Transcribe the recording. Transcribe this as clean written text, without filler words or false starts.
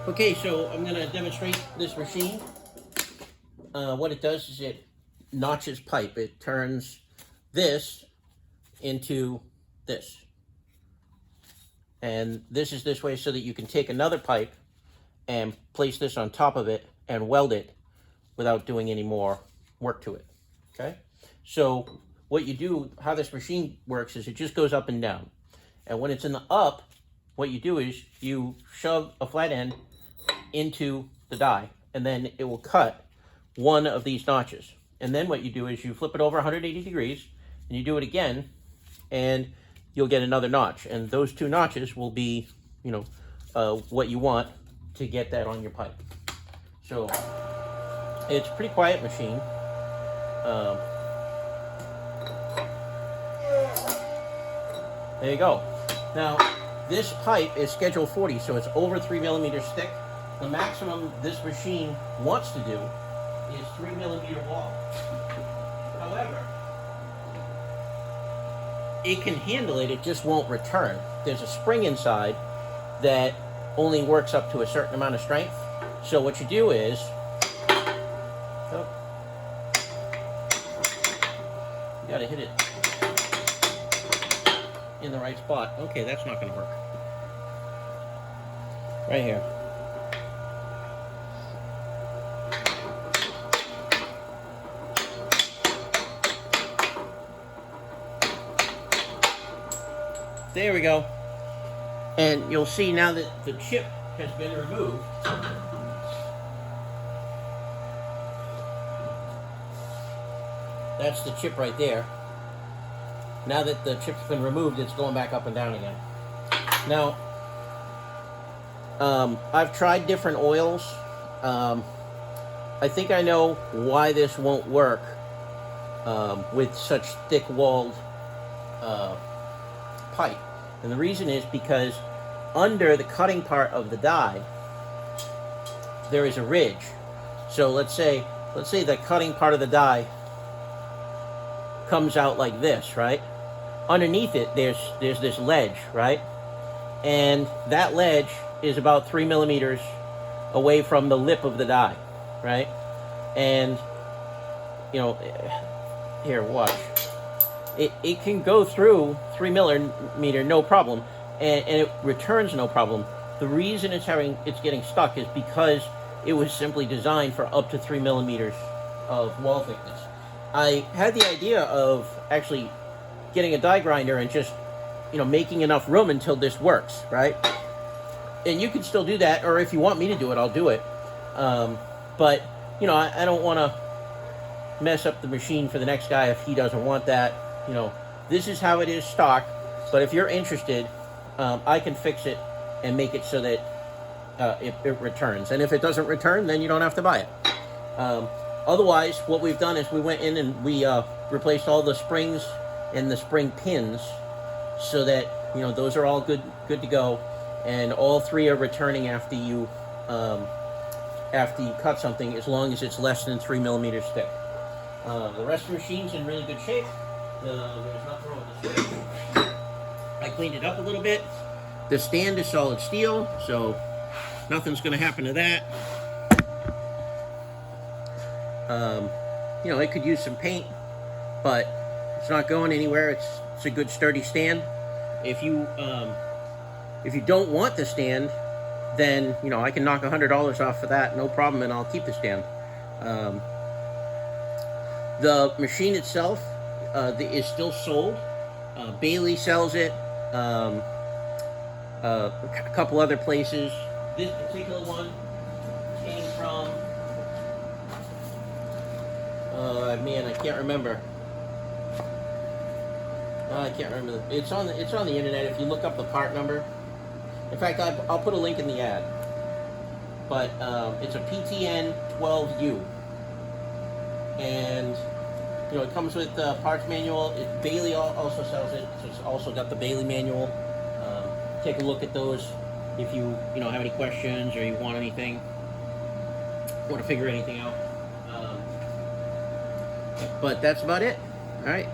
Okay, so I'm going to demonstrate this machine. What it does is it notches pipe. It turns this into this. And this is this way so that you can take another pipe and place this on top of it and weld it without doing any more work to it. Okay? So what you do, how this machine works is it just goes up and down. And when it's in the up, what you do is you shove a flat end into the die, and then it will cut one of these notches. And then what you do is you flip it over 180 degrees, and you do it again, and you'll get another notch. And those two notches will be, what you want to get that on your pipe. So it's a pretty quiet machine. There you go. Now, this pipe is schedule 40, so it's over 3 millimeters thick. The maximum this machine wants to do is 3 millimeter wall. However, it can handle it, it just won't return. There's a spring inside that only works up to a certain amount of strength. So what you do is, you gotta hit it in the right spot. Okay, that's not gonna work. Right here. There we go. And you'll see now that the chip has been removed. That's the chip right there. Now that the chip's been removed, it's going back up and down again. Now, I've tried different oils. I think I know why this won't work with such thick-walled pipe. And the reason is because under the cutting part of the die, there is a ridge. So let's say the cutting part of the die comes out like this, right? Underneath it, there's this ledge, right? And that ledge is about 3 millimeters away from the lip of the die, right? And, here, watch. It can go through 3 millimeter, no problem, and it returns no problem. The reason it's getting stuck is because it was simply designed for up to 3 millimeters of wall thickness. I had the idea of actually getting a die grinder and just, making enough room until this works, right? And you can still do that, or if you want me to do it, I'll do it. But, I don't want to mess up the machine for the next guy if he doesn't want that. This is how it is stock, but if you're interested, I can fix it and make it so that it returns. And if it doesn't return, then you don't have to buy it. Otherwise, what we've done is we went in and we replaced all the springs and the spring pins so that, those are all good to go. And all three are returning after you cut something, as long as it's less than 3 millimeters thick. The rest of the machine's in really good shape. There's nothing wrong with the switch. I cleaned it up a little bit. The stand is solid steel, so nothing's going to happen to that. It could use some paint, but it's not going anywhere. It's a good sturdy stand. If you don't want the stand, then I can knock $100 off for that, no problem, and I'll keep the stand. The machine itself is still sold. Baileigh sells it. A couple other places. This particular one came from. Man, I can't remember. I can't remember. It's on the internet. If you look up the part number. In fact, I'll put a link in the ad. But it's a PTN12U, and it comes with the parts manual. Baileigh also sells it, so it's also got the Baileigh manual. Take a look at those if you have any questions or you want anything, want to figure anything out. But that's about it. All right.